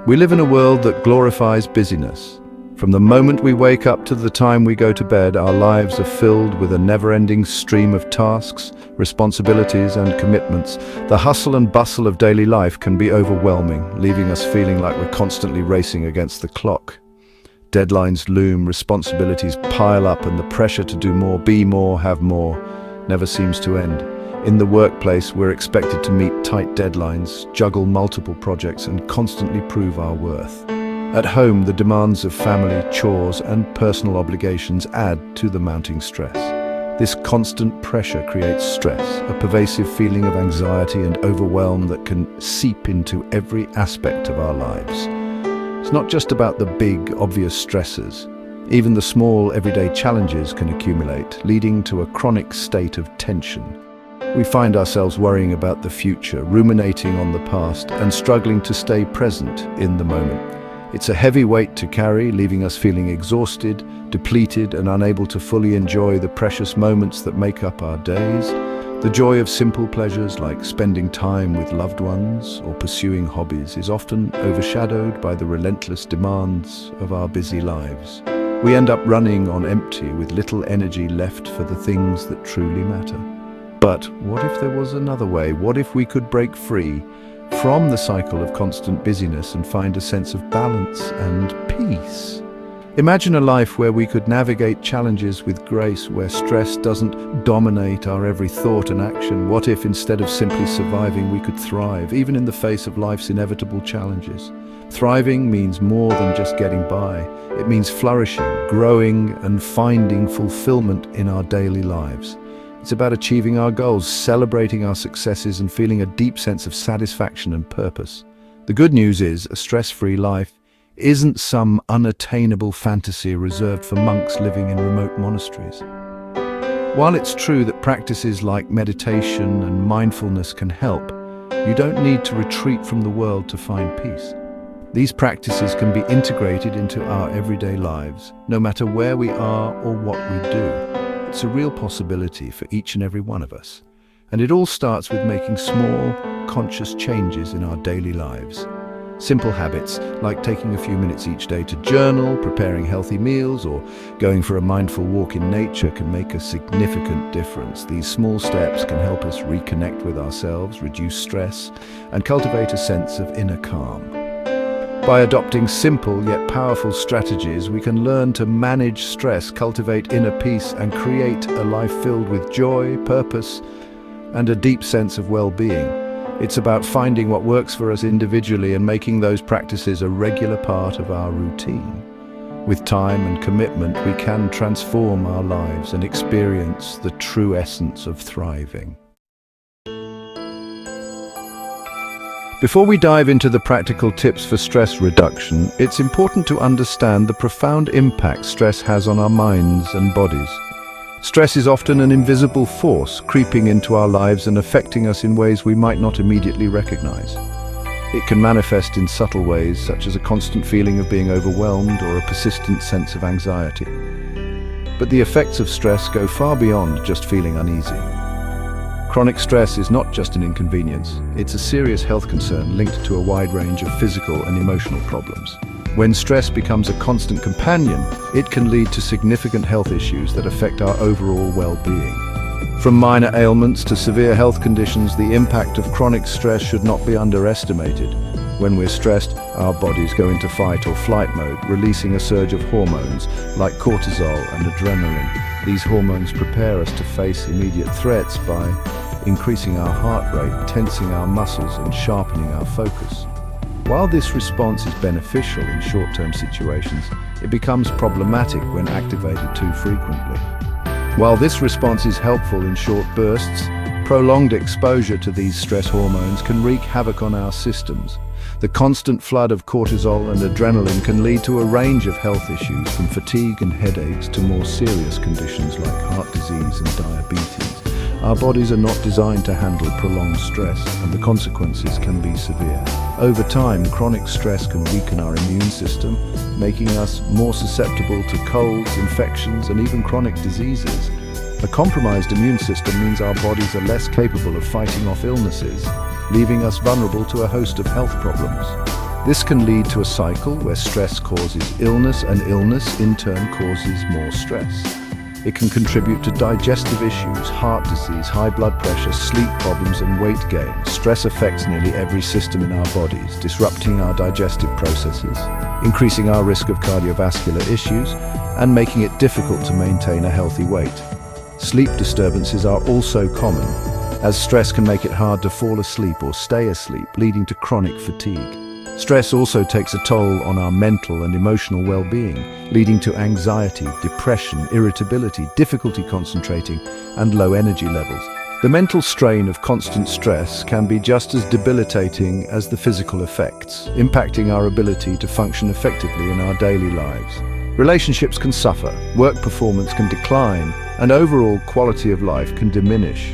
We live in a world that glorifies busyness. From the moment we wake up to the time we go to bed, our lives are filled with a never-ending stream of tasks, responsibilities, and commitments. The hustle and bustle of daily life can be overwhelming, leaving us feeling like we're constantly racing against the clock. Deadlines loom, responsibilities pile up, and the pressure to do more, be more, have more never seems to end. In the workplace, we're expected to meet tight deadlines, juggle multiple projects, and constantly prove our worth. At home, the demands of family, chores, and personal obligations add to the mounting stress. This constant pressure creates stress, a pervasive feeling of anxiety and overwhelm that can seep into every aspect of our lives. It's not just about the big, obvious stressors. Even the small, everyday challenges can accumulate, leading to a chronic state of tension. We find ourselves worrying about the future, ruminating on the past, and struggling to stay present in the moment. It's a heavy weight to carry, leaving us feeling exhausted, depleted, and unable to fully enjoy the precious moments that make up our days. The joy of simple pleasures like spending time with loved ones or pursuing hobbies is often overshadowed by the relentless demands of our busy lives. We end up running on empty with little energy left for the things that truly matter. But what if there was another way? What if we could break free from the cycle of constant busyness and find a sense of balance and peace? Imagine a life where we could navigate challenges with grace, where stress doesn't dominate our every thought and action. What if instead of simply surviving, we could thrive, even in the face of life's inevitable challenges? Thriving means more than just getting by. It means flourishing, growing, and finding fulfillment in our daily lives. It's about achieving our goals, celebrating our successes, and feeling a deep sense of satisfaction and purpose. The good news is, a stress-free life isn't some unattainable fantasy reserved for monks living in remote monasteries. While it's true that practices like meditation and mindfulness can help, you don't need to retreat from the world to find peace. These practices can be integrated into our everyday lives, no matter where we are or what we do. It's a real possibility for each and every one of us. And it all starts with making small, conscious changes in our daily lives. Simple habits like taking a few minutes each day to journal, preparing healthy meals, or going for a mindful walk in nature can make a significant difference. These small steps can help us reconnect with ourselves, reduce stress, and cultivate a sense of inner calm. By adopting simple yet powerful strategies, we can learn to manage stress, cultivate inner peace, and create a life filled with joy, purpose, and a deep sense of well-being. It's about finding what works for us individually and making those practices a regular part of our routine. With time and commitment, we can transform our lives and experience the true essence of thriving. Before we dive into the practical tips for stress reduction, it's important to understand the profound impact stress has on our minds and bodies. Stress is often an invisible force creeping into our lives and affecting us in ways we might not immediately recognize. It can manifest in subtle ways, such as a constant feeling of being overwhelmed or a persistent sense of anxiety. But the effects of stress go far beyond just feeling uneasy. Chronic stress is not just an inconvenience, it's a serious health concern linked to a wide range of physical and emotional problems. When stress becomes a constant companion, it can lead to significant health issues that affect our overall well-being. From minor ailments to severe health conditions, the impact of chronic stress should not be underestimated. When we're stressed, our bodies go into fight or flight mode, releasing a surge of hormones like cortisol and adrenaline. These hormones prepare us to face immediate threats by increasing our heart rate, tensing our muscles, and sharpening our focus. While this response is beneficial in short-term situations, it becomes problematic when activated too frequently. While this response is helpful in short bursts, prolonged exposure to these stress hormones can wreak havoc on our systems. The constant flood of cortisol and adrenaline can lead to a range of health issues, from fatigue and headaches to more serious conditions like heart disease and diabetes. Our bodies are not designed to handle prolonged stress, and the consequences can be severe. Over time, chronic stress can weaken our immune system, making us more susceptible to colds, infections, and even chronic diseases. A compromised immune system means our bodies are less capable of fighting off illnesses, leaving us vulnerable to a host of health problems. This can lead to a cycle where stress causes illness, and illness in turn causes more stress. It can contribute to digestive issues, heart disease, high blood pressure, sleep problems, and weight gain. Stress affects nearly every system in our bodies, disrupting our digestive processes, increasing our risk of cardiovascular issues, and making it difficult to maintain a healthy weight. Sleep disturbances are also common, as stress can make it hard to fall asleep or stay asleep, leading to chronic fatigue. Stress also takes a toll on our mental and emotional well-being, leading to anxiety, depression, irritability, difficulty concentrating, and low energy levels. The mental strain of constant stress can be just as debilitating as the physical effects, impacting our ability to function effectively in our daily lives. Relationships can suffer, work performance can decline, and overall quality of life can diminish.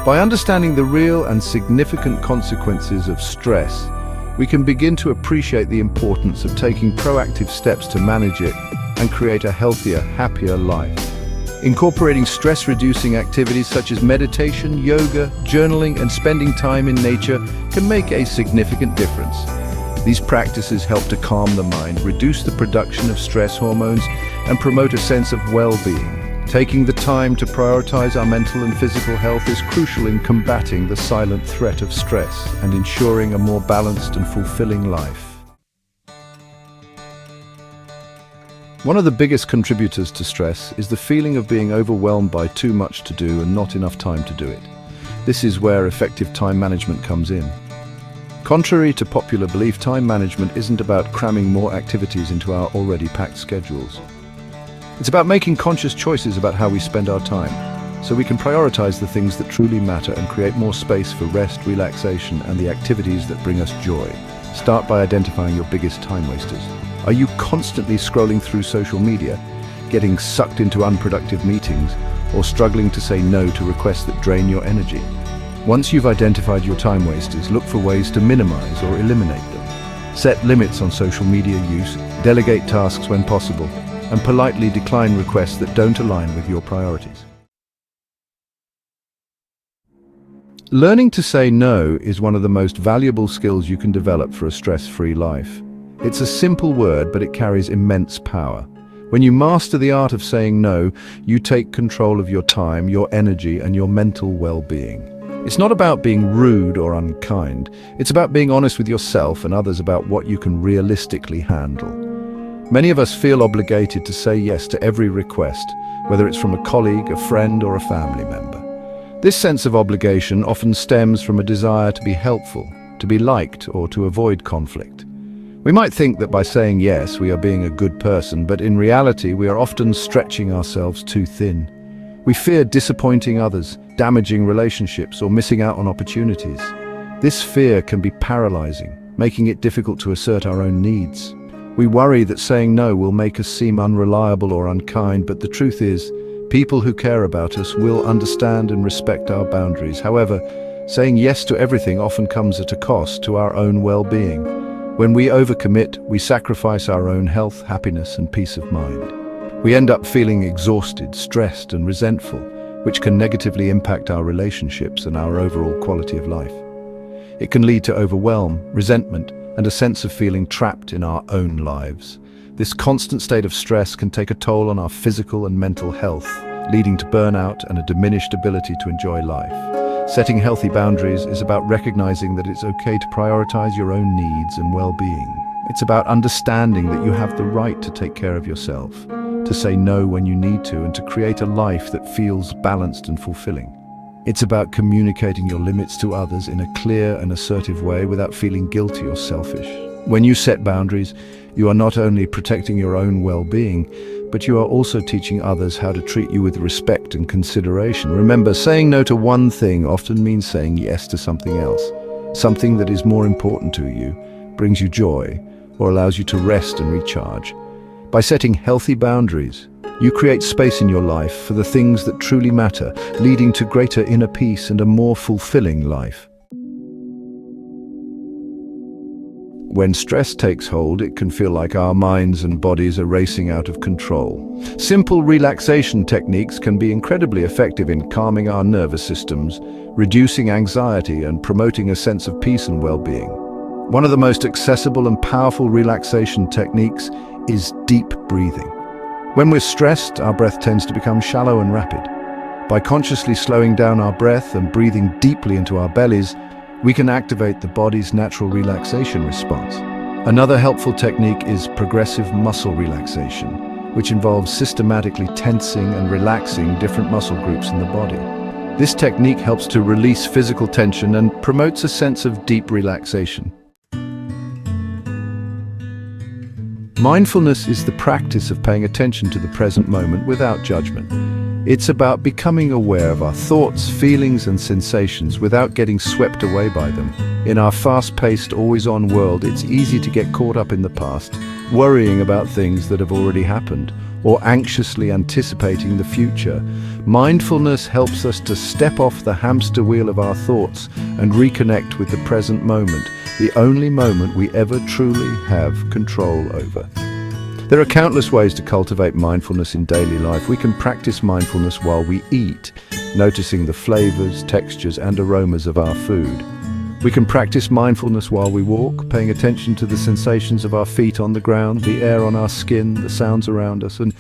By understanding the real and significant consequences of stress, we can begin to appreciate the importance of taking proactive steps to manage it and create a healthier, happier life. Incorporating stress-reducing activities such as meditation, yoga, journaling, and spending time in nature can make a significant difference. These practices help to calm the mind, reduce the production of stress hormones, and promote a sense of well-being. Taking the time to prioritize our mental and physical health is crucial in combating the silent threat of stress and ensuring a more balanced and fulfilling life. One of the biggest contributors to stress is the feeling of being overwhelmed by too much to do and not enough time to do it. This is where effective time management comes in. Contrary to popular belief, time management isn't about cramming more activities into our already packed schedules. It's about making conscious choices about how we spend our time, so we can prioritize the things that truly matter and create more space for rest, relaxation, and the activities that bring us joy. Start by identifying your biggest time wasters. Are you constantly scrolling through social media, getting sucked into unproductive meetings, or struggling to say no to requests that drain your energy? Once you've identified your time wasters, look for ways to minimize or eliminate them. Set limits on social media use, delegate tasks when possible, and politely decline requests that don't align with your priorities. Learning to say no is one of the most valuable skills you can develop for a stress-free life. It's a simple word, but it carries immense power. When you master the art of saying no, you take control of your time, your energy, and your mental well-being. It's not about being rude or unkind. It's about being honest with yourself and others about what you can realistically handle. Many of us feel obligated to say yes to every request, whether it's from a colleague, a friend, or a family member. This sense of obligation often stems from a desire to be helpful, to be liked, or to avoid conflict. We might think that by saying yes, we are being a good person, but in reality, we are often stretching ourselves too thin. We fear disappointing others, damaging relationships, or missing out on opportunities. This fear can be paralyzing, making it difficult to assert our own needs. We worry that saying no will make us seem unreliable or unkind, but the truth is, people who care about us will understand and respect our boundaries. However, saying yes to everything often comes at a cost to our own well-being. When we overcommit, we sacrifice our own health, happiness, and peace of mind. We end up feeling exhausted, stressed, and resentful, which can negatively impact our relationships and our overall quality of life. It can lead to overwhelm, resentment, and a sense of feeling trapped in our own lives. This constant state of stress can take a toll on our physical and mental health, leading to burnout and a diminished ability to enjoy life. Setting healthy boundaries is about recognizing that it's okay to prioritize your own needs and well-being. It's about understanding that you have the right to take care of yourself, to say no when you need to, and to create a life that feels balanced and fulfilling. It's about communicating your limits to others in a clear and assertive way without feeling guilty or selfish. When you set boundaries, you are not only protecting your own well-being, but you are also teaching others how to treat you with respect and consideration. Remember, saying no to one thing often means saying yes to something else. Something that is more important to you, brings you joy, or allows you to rest and recharge. By setting healthy boundaries, you create space in your life for the things that truly matter, leading to greater inner peace and a more fulfilling life. When stress takes hold, it can feel like our minds and bodies are racing out of control. Simple relaxation techniques can be incredibly effective in calming our nervous systems, reducing anxiety, and promoting a sense of peace and well-being. One of the most accessible and powerful relaxation techniques is deep breathing. When we're stressed, our breath tends to become shallow and rapid. By consciously slowing down our breath and breathing deeply into our bellies, we can activate the body's natural relaxation response. Another helpful technique is progressive muscle relaxation, which involves systematically tensing and relaxing different muscle groups in the body. This technique helps to release physical tension and promotes a sense of deep relaxation. Mindfulness is the practice of paying attention to the present moment without judgment. It's about becoming aware of our thoughts, feelings, and sensations without getting swept away by them. In our fast-paced, always-on world, it's easy to get caught up in the past, worrying about things that have already happened, or anxiously anticipating the future. Mindfulness helps us to step off the hamster wheel of our thoughts and reconnect with the present moment, the only moment we ever truly have control over. There are countless ways to cultivate mindfulness in daily life. We can practice mindfulness while we eat, noticing the flavors, textures, and aromas of our food. We can practice mindfulness while we walk, paying attention to the sensations of our feet on the ground, the air on our skin, the sounds around us, and